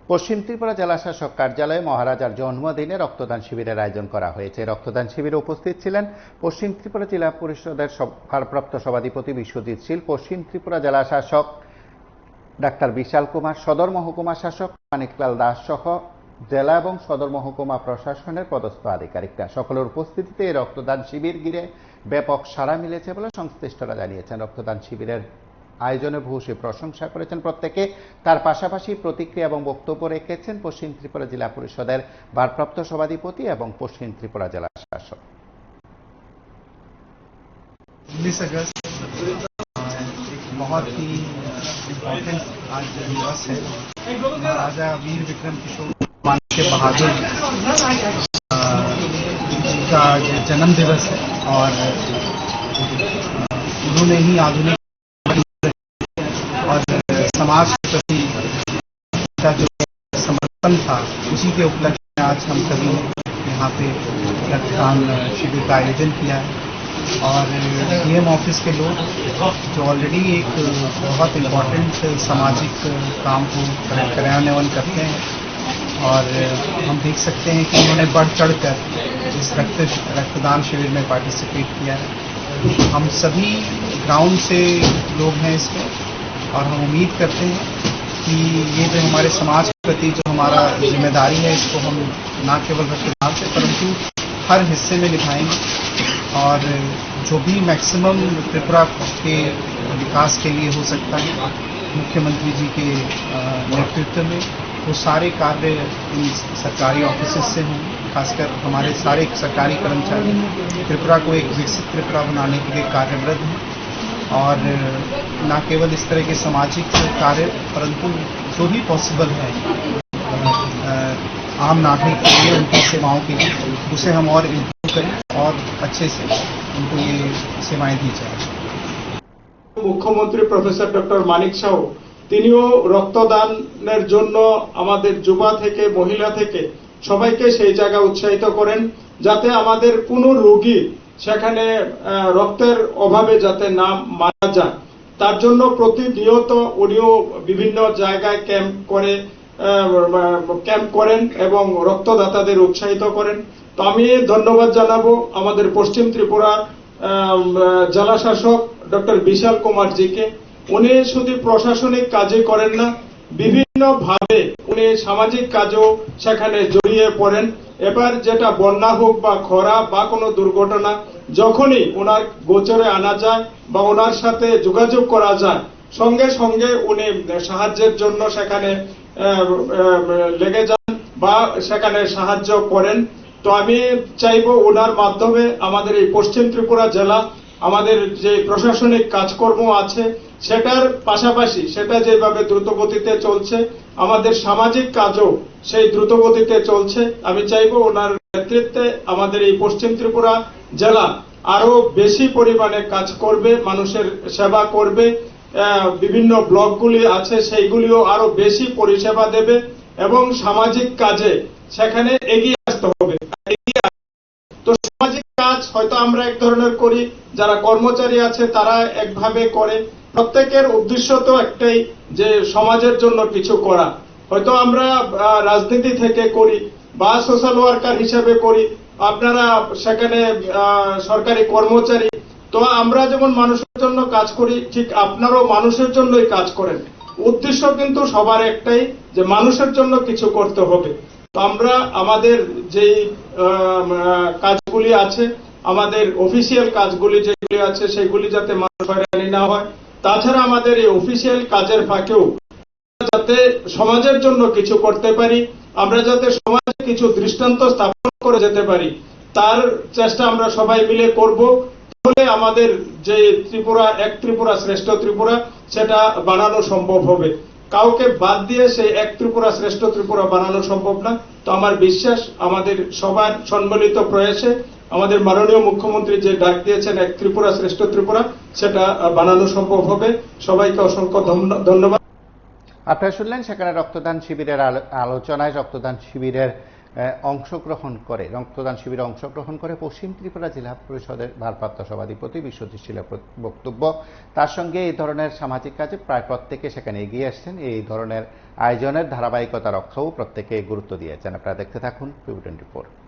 পশ্চিম ত্রিপুরা জেলা শাসক কার্যালয়ে মহারাজার জন্মদিনে রক্তদান শিবিরের আয়োজন করা হয়েছে। রক্তদান শিবিরে উপস্থিত ছিলেন পশ্চিম ত্রিপুরা জেলা পরিষদের ভারপ্রাপ্ত সভাধিপতি বিশ্বজিৎ শীল, পশ্চিম ত্রিপুরা জেলা শাসক ডাক্তার বিশাল কুমার, সদর মহকুমা শাসক মানিকলাল দাস সহ জেলা এবং সদর মহকুমা প্রশাসনের পদস্থ আধিকারিকরা। সকলের উপস্থিতিতে এই রক্তদান শিবির ঘিরে ব্যাপক সাড়া মিলেছে বলে সংশ্লিষ্টরা জানিয়েছেন। রক্তদান শিবিরের আয়োজনে ভূয়সী প্রশংসা করেছেন প্রত্যেকে। তার পাশাপাশি প্রতিক্রিয়া এবং বক্তব্য রেখেছেন পশ্চিম ত্রিপুরা জেলা পরিষদের ভারপ্রাপ্ত সভাধিপতি এবং পশ্চিম ত্রিপুরা জেলা শাসক। 19 अगस्त एक बहुत ही इम्पोर्टेंट आज दिवस है। महाराजा वीर विक्रम किशोर के बहादुर का जन्म दिवस है और उन्होंने ही आधुनिक और समाज के प्रति का जो समर्पण था उसी के उपलक्ष्य में आज हम सभी यहाँ पे रक्तदान शिविर का आयोजन किया है। और डीएम ऑफिस के लोग जो ऑलरेडी एक बहुत इम्पोर्टेंट सामाजिक काम को कार्यान्वयन करते हैं और हम देख सकते हैं कि उन्होंने बढ़ चढ़ कर इस रक्तदान शिविर में पार्टिसिपेट किया है। हम सभी ग्राउंड से लोग हैं इसमें और हम उम्मीद करते हैं कि ये जो हमारे समाज के प्रति जो हमारा जिम्मेदारी है इसको हम न केवल रक्तदान से परंतु हर हिस्से में निभाएंगे और जो भी मैक्सिमम त्रिपुरा के विकास के लिए हो सकता है मुख्यमंत्री जी के नेतृत्व में वो सारे कार्य इन सरकारी ऑफिसेस से होंगे। खासकर हमारे सारे सरकारी कर्मचारी त्रिपुरा को एक विकसित त्रिपुरा बनाने के लिए कार्यरत हैं और न केवल इस तरह के सामाजिक कार्य परंतु जो भी पॉसिबल है आम नागरिक के लिए उनकी सेवाओं के लिए उसे हम और इम्प्रूव करें और अच्छे से उनको ये सेवाएं दी जाए। মুখ্যমন্ত্রী প্রফেসর ডক্টর মানিক সাউ তিনিও রক্তদানের জন্য আমাদের যুবা থেকে মহিলা থেকে সবাইকে সেই জায়গা উৎসাহিত করেন যাতে আমাদের কোনো রোগী সেখানে রক্তের অভাবে যাতে না মারা যায় তার জন্য প্রতিনিয়ত উনিও বিভিন্ন জায়গায় ক্যাম্প করেন এবং রক্তদাতাদের উৎসাহিত করেন। তো আমি ধন্যবাদ জানাবো আমাদের পশ্চিম ত্রিপুরা জেলা শাসক ডক্টর বিশাল কুমার জিকে। উনি শুধু প্রশাসনিক কাজই করেন না, বিভিন্ন ভাবে উনি সামাজিক কাজও সেখানে জড়িয়ে পড়েন। এবার যেটা বন্যা হোক বা খরা বা কোনো দুর্ঘটনা যখনই ওনার গোচরে আনা যায় বা ওনার সাথে যোগাযোগ করা যায় সঙ্গে সঙ্গে উনি সাহায্যের জন্য সেখানে লেগে যান বা সেখানে সাহায্য করেন। তো আমি চাইবো ওনার মাধ্যমে আমাদের এই পশ্চিম ত্রিপুরা জেলা আমাদের যে প্রশাসনিক কাজকর্ম আছে সেটার পাশাপাশি সেটা যেভাবে দ্রুতগতিতে চলছে আমাদের সামাজিক কাজও সেই দ্রুতগতিতে চলছে। আমি চাইবো ওনার নেতৃত্বে আমাদের এই পশ্চিম ত্রিপুরা জেলা আরো বেশি পরিমাণে কাজ করবে, মানুষের সেবা করবে, বিভিন্ন ব্লকগুলি আছে সেইগুলিও আরো বেশি পরিষেবা দেবে এবং সামাজিক কাজে সেখানে এগিয়ে আসতে হবে। তো সামাজিক কাজ হয়তো আমরা এক ধরনের করি, যারা কর্মচারী আছে তারা একভাবে করে, প্রত্যেকের উদ্দেশ্য তো একটাই যে সমাজের জন্য কিছু করা। হয়তো আমরা রাজনীতি থেকে করি বা সোশ্যাল ওয়ার্কার হিসেবে করি, আপনারা সেখানে সরকারি কর্মচারী। তো আমরা যেমন মানুষের জন্য কাজ করি ঠিক আপনারাও মানুষের জন্যই কাজ করেন। উদ্দেশ্য কিন্তু সবার একটাই যে মানুষের জন্য কিছু করতে হবে। তো আমরা আমাদের যেই কাজগুলি আছে আমাদের অফিসিয়াল কাজগুলি যেগুলি আছে সেগুলি যাতে মানুষ হয়রানি না হয়, তাছাড়া আমাদের এই অফিসিয়াল কাজের ফাঁকেও যাতে সমাজের জন্য কিছু করতে পারি, আমরা যাতে সমাজে কিছু দৃষ্টান্ত স্থাপন করে যেতে পারি তার চেষ্টা আমরা সবাই মিলে করব। তাহলে আমাদের যে ত্রিপুরা এক ত্রিপুরা শ্রেষ্ঠ ত্রিপুরা সেটা বানানো সম্ভব হবে। কাউকে বাদ দিয়ে সেই এক ত্রিপুরা শ্রেষ্ঠ ত্রিপুরা বানানো সম্ভব না। তো আমার বিশ্বাস আমাদের সবার সম্মিলিত প্রয়াসে আমাদের মাননীয় মুখ্যমন্ত্রী যে ডাক দিয়েছেন এক ত্রিপুরা শ্রেষ্ঠ ত্রিপুরা সেটা বানানো সম্ভব হবে। সবাইকে অসংখ্য ধন্যবাদ। আপনারা শুনলেন সেখানে রক্তদান শিবিরের আলোচনায় রক্তদান শিবিরের রক্তদান শিবিরে অংশগ্রহণ করে পশ্চিম ত্রিপুরা জেলা পরিষদের ভারপ্রাপ্ত সভাধিপতি বিশ্বজিৎ শীলের বক্তব্য। তার সঙ্গে এই ধরনের সামাজিক কাজে প্রায় প্রত্যেকে সেখানে এগিয়ে আসছেন। এই ধরনের আয়োজনের ধারাবাহিকতা রক্ষাও প্রত্যেকে গুরুত্ব দিয়েছেন। আপনারা দেখতে থাকুন PIBU 24।